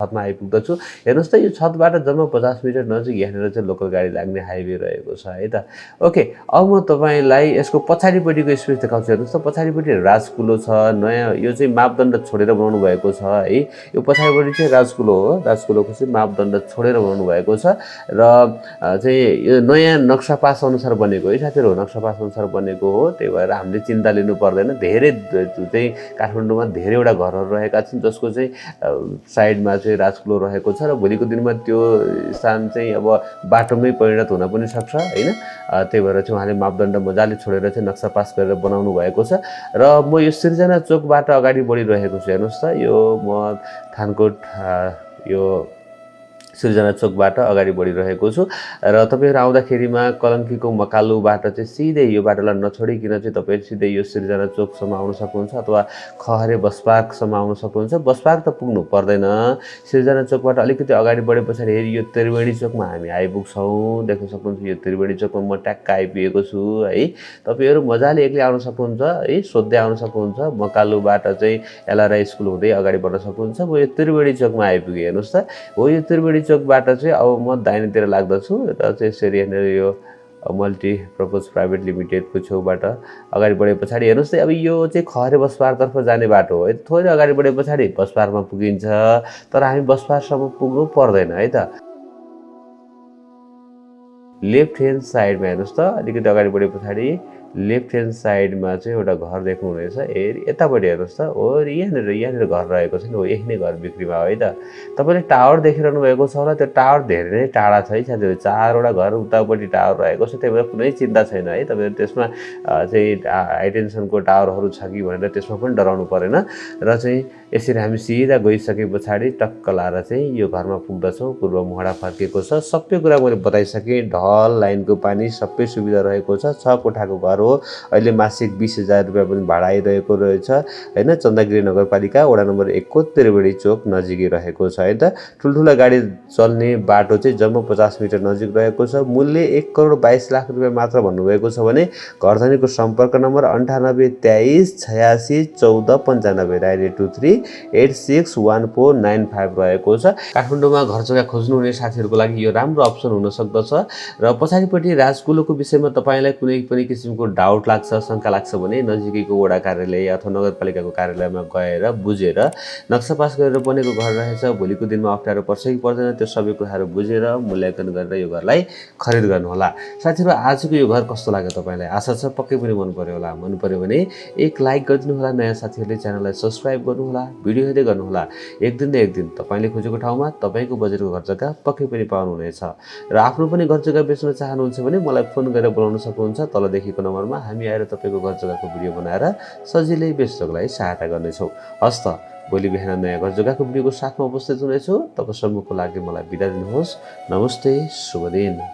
छतमा आइपुग्दछु। हेर्नुहोस् त यो छतबाट जम्मा 50 मिटर नजिक यहाँनिर चाहिँ लोकल गाडी लाग्ने हाइवे रहेको छ है त। ओके, अब म तपाईँलाई यसको पछाडिपट्टिको स्पेस देखाउँछु। हेर्नुहोस् त पछाडिपट्टि राजकुलो छ। नयाँ यो चाहिँ मापदण्ड छोडेर बनाउनु भएको छ है। यो पछाडिपट्टि चाहिँ राजकुलो हो। राजकुलोको चाहिँ मापदण्ड छोडेर बनाउनु भएको छ र चाहिँ यो नयाँ नक्सा पास अनुसार बनेको है साथीहरू, नक्सा पास अनुसार बनेको हो। त्यही भएर हामीले चिन्ता लिनु पर्दैन। धेरै चाहिँ काठमाडौँमा धेरैवटा घरहरू रहेका छन् जसको चाहिँ साइडमा चाहिँ राजकुलो रहेको छ र भोलिको दिनमा त्यो स्थान चाहिँ अब बाटोमै परिणत हुन पनि सक्छ होइन। त्यही भएर चाहिँ उहाँले मापदण्ड मजाले छोडेर चाहिँ नक्सा पास गरेर बनाउनु भएको छ र म यो सिर्जना चोकबाट अगाडि बढिरहेको छु। हेर्नुहोस् त यो म थानकोट यो सिर्जना चोकबाट अगाडि बढिरहेको छु र तपाईँहरू आउँदाखेरिमा कलङ्कीको मकालुबाट चाहिँ सिधै यो बाटोलाई नछोडिकन चाहिँ तपाईँ सिधै यो सिर्जना चोकसम्म आउन सक्नुहुन्छ अथवा खहरे बस पार्कसम्म आउन सक्नुहुन्छ। बस पार्क त पुग्नु पर्दैन। सिर्जना चोकबाट अलिकति अगाडि बढे पछाडि यो त्रिवेणी चोकमा हामी आइपुग्छौँ। देख्न सक्नुहुन्छ यो त्रिवेणी चोकमा म ट्याक्क आइपुगेको छु है। तपाईँहरू मजाले एक्लै आउन सक्नुहुन्छ है, सोध्दै आउन सक्नुहुन्छ। मकालुबाट चाहिँ एलआरआई स्कुल हुँदै अगाडि बढ्न सक्नुहुन्छ। म यो त्रिवेणी चोकमा आइपुगेँ। हेर्नुहोस् त हो यो त्रिवेणी चोकबाट चाहिँ अब म दाहिनेतिर लाग्दछु र चाहिँ यसरी यहाँनिर यो मल्टिपर्पज प्राइभेट लिमिटेडको छेउबाट अगाडि बढे पछाडि हेर्नुहोस् त अब यो चाहिँ खहरे बस पार्कतर्फ जाने बाटो हो है। थोरै अगाडि बढे पछाडि बस पार्कमा पुगिन्छ तर हामी बस पार्कसम्म पुग्नु पर्दैन है त। लेफ्ट ह्यान्ड साइडमा हेर्नुहोस् त अलिकति अगाडि बढे पछाडि लेफ्ट ह्यान्ड साइडमा चाहिँ एउटा घर देख्नुहुनेछ। यतापट्टि हेर्नुहोस् त हो यहाँनिर घर रहेको छ नि। हो यही नै घर बिक्रीमा हो है त। तपाईँले टावर देखिरहनु भएको छ होला। त्यो टावर धेरै नै टाढा छ है साथीहरू। 4वटा घर उतापट्टि टावर रहेको छ। त्यही भएर कुनै चिन्ता छैन है। तपाईँहरू त्यसमा चाहिँ हाइटेन्सनको टावरहरू छ कि भनेर त्यसमा पनि डराउनु परेन र चाहिँ यसरी हामी सिधा गइसके पछाडि टक्क लाएर चाहिँ यो घरमा पुग्दछौँ। पूर्व मोहडा फर्केको छ। सबै कुरा मैले बताइसकेँ। ढल लाइनको पानी सबै सुविधा रहेको छ। 6 कोठाको घर हो। अहिले मासिक 20,000 रुपियाँ पनि भाडा आइरहेको रहेछ होइन। चन्दागिरी नगरपालिका वडा नम्बर 1 को त्रिवेणी चोक नजिकै रहेको छ है त। ठुल्ठुला गाडी चल्ने बाटो चाहिँ जम्मा 50 मिटर नजिक रहेको छ। मूल्य 1,22,00,000 रुपियाँ मात्र भन्नुभएको छ भने घरधनीको सम्पर्क नम्बर 98 23 86 14 95 9823861495 रहेको छ। काठमाडौँमा घर जग्गा खोज्नुहुने साथीहरूको लागि यो राम्रो अप्सन हुन सक्दछ। र पछाडिपट्टि राजकुलोको विषयमा तपाईँलाई कुनै पनि किसिमको डाउट लाग्छ, शङ्का लाग्छ भने नजिकैको वडा कार्यालय अथवा नगरपालिकाको कार्यालयमा गएर बुझेर नक्सा पास गरेर बनेको घर रहेछ। भोलिको दिनमा अप्ठ्यारो पर्छ कि पर्दैन त्यो सबै कुराहरू बुझेर मूल्याङ्कन गरेर यो घरलाई खरिद गर्नुहोला। साथीहरू आजको यो घर कस्तो लाग्यो तपाईँलाई? आशा छ पक्कै पनि मन पर्यो होला। मन पर्यो भने एक लाइक गरिदिनु होला। नयाँ साथीहरूले च्यानललाई सब्सक्राइब गर्नुहोला। भिडियो हेर्दै गर्नुहोला। एक दिन न एक दिन तपाईँले खोजेको ठाउँमा तपाईँको बजेटको घर जग्गा पक्कै पनि पाउनुहुनेछ। र आफ्नो पनि घर जग्गा बेच्न चाहनुहुन्छ भने मलाई फोन गरेर बोलाउन सक्नुहुन्छ। तल देखिएको नम्बरमा हामी आएर तपाईँको घर जग्गाको भिडियो बनाएर सजिलै बेच्नको लागि सहायता गर्नेछौँ। हस् त भोलि बिहान नयाँ घर जग्गाको भिडियोको साथमा उपस्थित हुनेछु। तबसम्मको लागि मलाई बिदा दिनुहोस्। नमस्ते, शुभ दिन।